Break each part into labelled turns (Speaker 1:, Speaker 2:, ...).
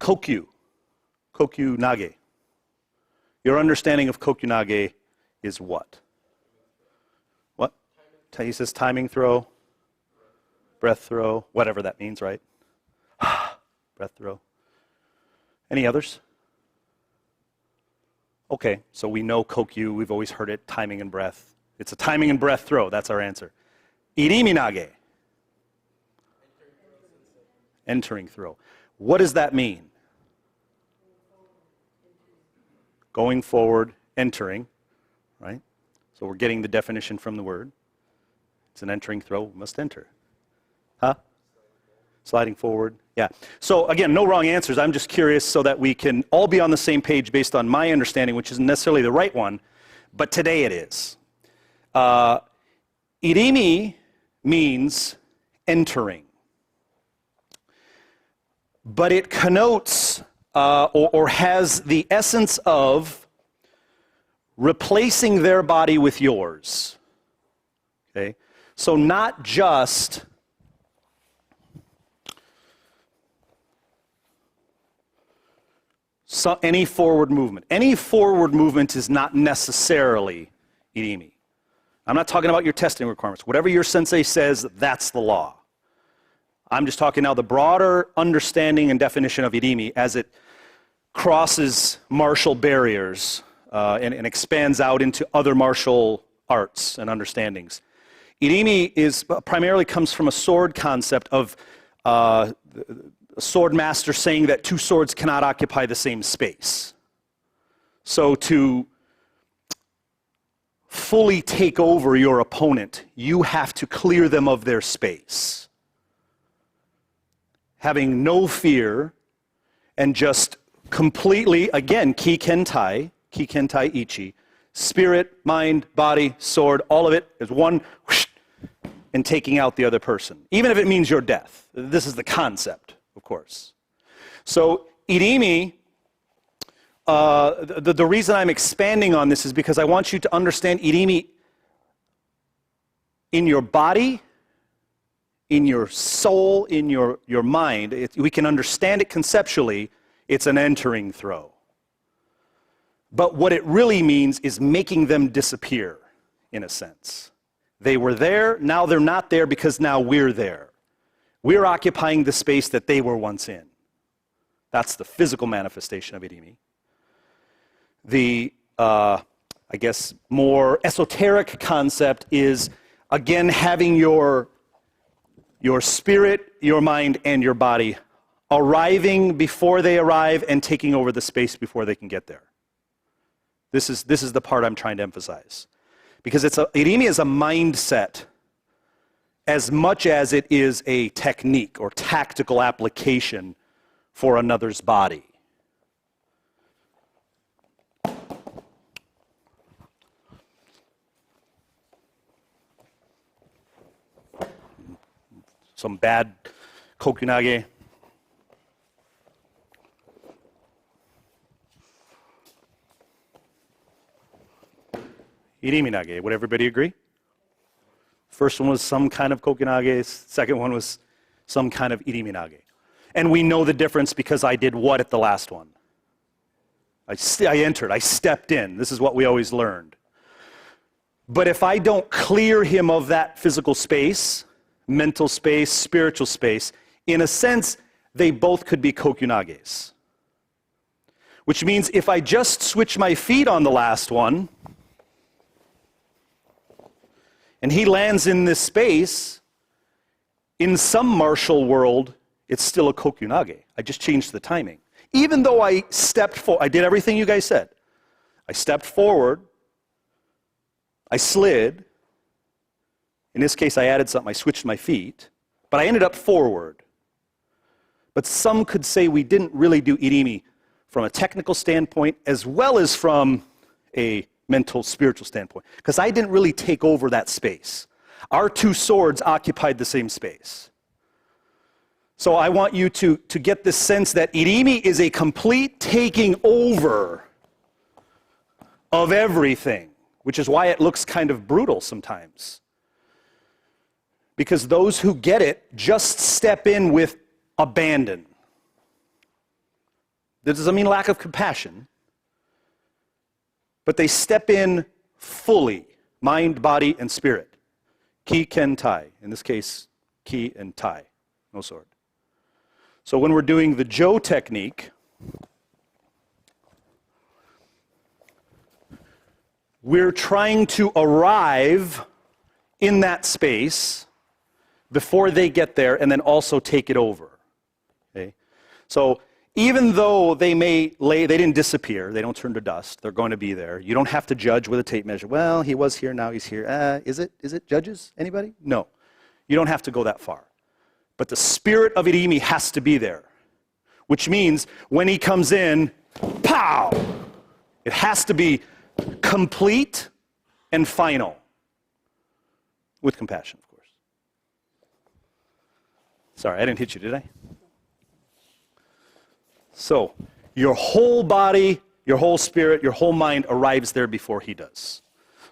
Speaker 1: Kokyu Nage. Your understanding of Kokyu Nage is what? What? He says timing throw, breath throw, whatever that means, right? Breath throw. Any others? Okay, so we know Kokyu, we've always heard it, timing and breath. It's a timing and breath throw, that's our answer. Irimi Nage. Entering throw. What does that mean? Going forward, entering, right? So we're getting the definition from the word. It's an entering throw, we must enter. Huh? Sliding forward, yeah. So again, no wrong answers. I'm just curious so that we can all be on the same page based on my understanding, which isn't necessarily the right one, but today it is. Irimi means entering. But it connotes or has the essence of replacing their body with yours. Okay? So not just any forward movement. Any forward movement is not necessarily Irimi. I'm not talking about your testing requirements. Whatever your sensei says, that's the law. I'm just talking now the broader understanding and definition of Irimi as it crosses martial barriers and expands out into other martial arts and understandings. Irimi primarily comes from a sword concept of a sword master saying that two swords cannot occupy the same space. So to fully take over your opponent, you have to clear them of their space. Having no fear and just completely, again, ki-ken-tai ichi, spirit, mind, body, sword, all of it is one, whoosh, and taking out the other person, even if it means your death. This is the concept, of course. So Irimi, the reason I'm expanding on this is because I want you to understand Irimi in your body, in your soul, in your mind. We can understand it conceptually. It's an entering throw. But what it really means is making them disappear, in a sense. They were there, now they're not there because now we're there. We're occupying the space that they were once in. That's the physical manifestation of Irimi. The, I guess, more esoteric concept is, again, having your spirit, your mind, and your body arriving before they arrive and taking over the space before they can get there. This is the part I'm trying to emphasize. Because Irimi is a mindset as much as it is a technique or tactical application for another's body. Some bad Kokyu Nage. Irimi Nage, would everybody agree? First one was some kind of Kokyu Nage, second one was some kind of Irimi Nage. And we know the difference because I did what at the last one? I entered, I stepped in. This is what we always learned. But if I don't clear him of that physical space, mental space, spiritual space, in a sense, they both could be Kokyu Nages. Which means if I just switch my feet on the last one, and he lands in this space, in some martial world, it's still a Kokyu Nage. I just changed the timing. Even though I stepped forward, I did everything you guys said. I stepped forward, I slid. In this case, I added something, I switched my feet, but I ended up forward. But some could say we didn't really do Irimi from a technical standpoint as well as from a mental, spiritual standpoint, because I didn't really take over that space. Our two swords occupied the same space. So I want you to get this sense that Irimi is a complete taking over of everything, which is why it looks kind of brutal sometimes. Because those who get it just step in with abandon. That doesn't mean lack of compassion, but they step in fully, mind, body, and spirit. Ki, ken, tai. In this case, ki and tai, no sword. So when we're doing the Jo technique, we're trying to arrive in that space before they get there and then also take it over. Okay? So even though they didn't disappear, they don't turn to dust, they're going to be there. You don't have to judge with a tape measure. Well, he was here, now he's here. Is it judges? Anybody? No. You don't have to go that far. But the spirit of Irimi has to be there, which means when he comes in, pow! It has to be complete and final, with compassion, of course. Sorry, I didn't hit you, did I? So, your whole body, your whole spirit, your whole mind arrives there before he does.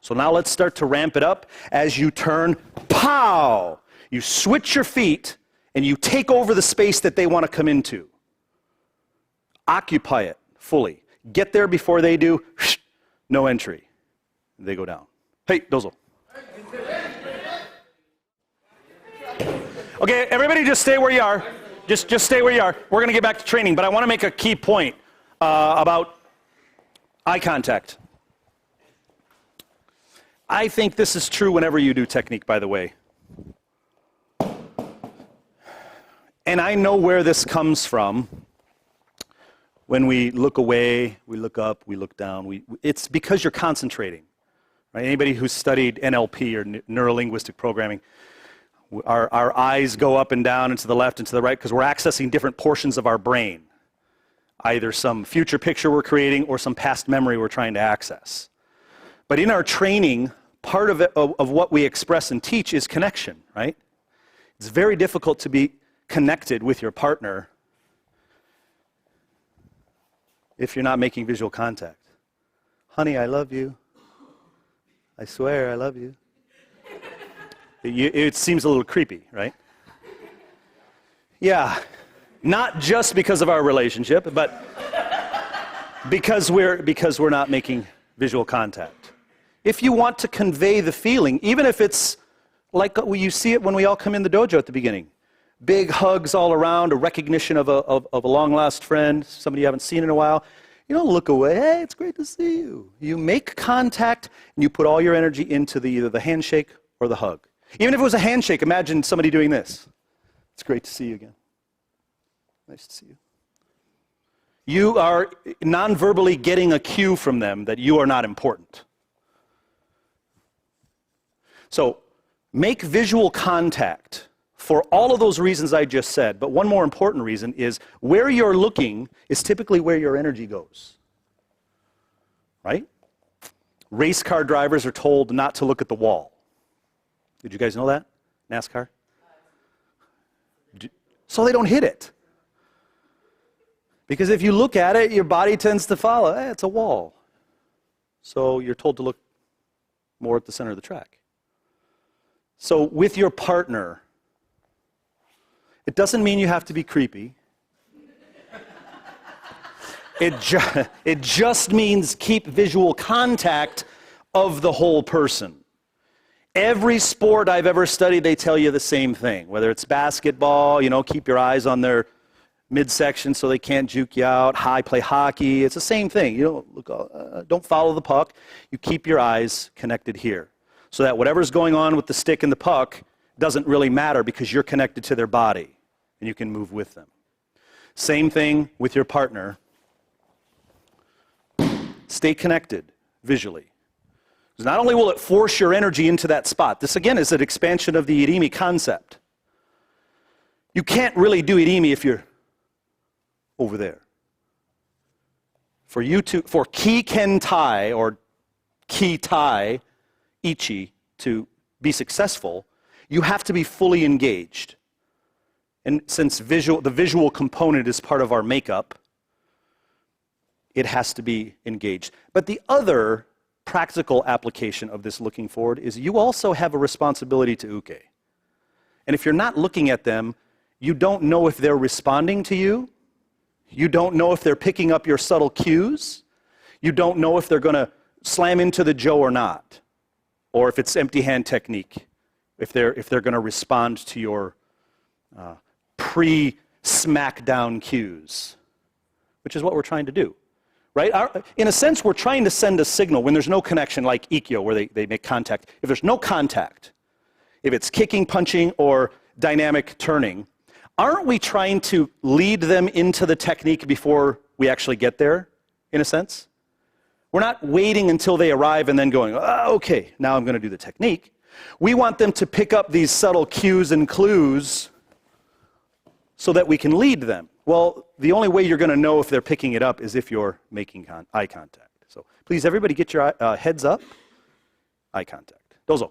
Speaker 1: So now let's start to ramp it up. As you turn, pow! You switch your feet and you take over the space that they want to come into. Occupy it fully. Get there before they do. No entry. They go down. Hey, dozo. Okay, everybody just stay where you are. Just stay where you are. We're going to get back to training, but I want to make a key point about eye contact. I think this is true whenever you do technique, by the way. And I know where this comes from. When we look away, we look up, we look down. It's because you're concentrating. Right? Anybody who's studied NLP or neuro-linguistic programming, our eyes go up and down and to the left and to the right because we're accessing different portions of our brain. Either some future picture we're creating or some past memory we're trying to access. But in our training, part of what we express and teach is connection, right? It's very difficult to be connected with your partner if you're not making visual contact. Honey, I love you. I swear I love you. It seems a little creepy, right? Yeah, not just because of our relationship, but because we're not making visual contact. If you want to convey the feeling, even if it's like you see it when we all come in the dojo at the beginning, big hugs all around, a recognition of a long-lost friend, somebody you haven't seen in a while. You don't look away. Hey, it's great to see you. You make contact, and you put all your energy into either the handshake or the hug. Even if it was a handshake, imagine somebody doing this. It's great to see you again. Nice to see you. You are non-verbally getting a cue from them that you are not important. So make visual contact for all of those reasons I just said, but one more important reason is where you're looking is typically where your energy goes. Right? Race car drivers are told not to look at the wall. Did you guys know that? NASCAR? So they don't hit it. Because if you look at it, your body tends to follow. Hey, it's a wall. So you're told to look more at the center of the track. So with your partner, it doesn't mean you have to be creepy. It just means keep visual contact of the whole person. Every sport I've ever studied, they tell you the same thing. Whether it's basketball, keep your eyes on their midsection so they can't juke you out. Play hockey, it's the same thing. You don't follow the puck. You keep your eyes connected here. So that whatever's going on with the stick and the puck doesn't really matter because you're connected to their body and you can move with them. Same thing with your partner. Stay connected visually. Because not only will it force your energy into that spot, this again is an expansion of the Irimi concept. You can't really do Irimi if you're over there. For ki ken tai or ki tai ichi to be successful, you have to be fully engaged. And since the visual component is part of our makeup, it has to be engaged. But the other practical application of this looking forward is you also have a responsibility to uke. And if you're not looking at them, you don't know if they're responding to you. You don't know if they're picking up your subtle cues. You don't know if they're going to slam into the jo or not, or if it's empty hand technique, if they're going to respond to your pre-smackdown cues, which is what we're trying to do. Right? In a sense, we're trying to send a signal when there's no connection, like aiki-jo, where they make contact. If there's no contact, if it's kicking, punching, or dynamic turning, aren't we trying to lead them into the technique before we actually get there, in a sense? We're not waiting until they arrive and then going, oh, okay, now I'm going to do the technique. We want them to pick up these subtle cues and clues so that we can lead them. Well, the only way you're going to know if they're picking it up is if you're making eye contact. So please, everybody get your heads up. Eye contact. Dozo.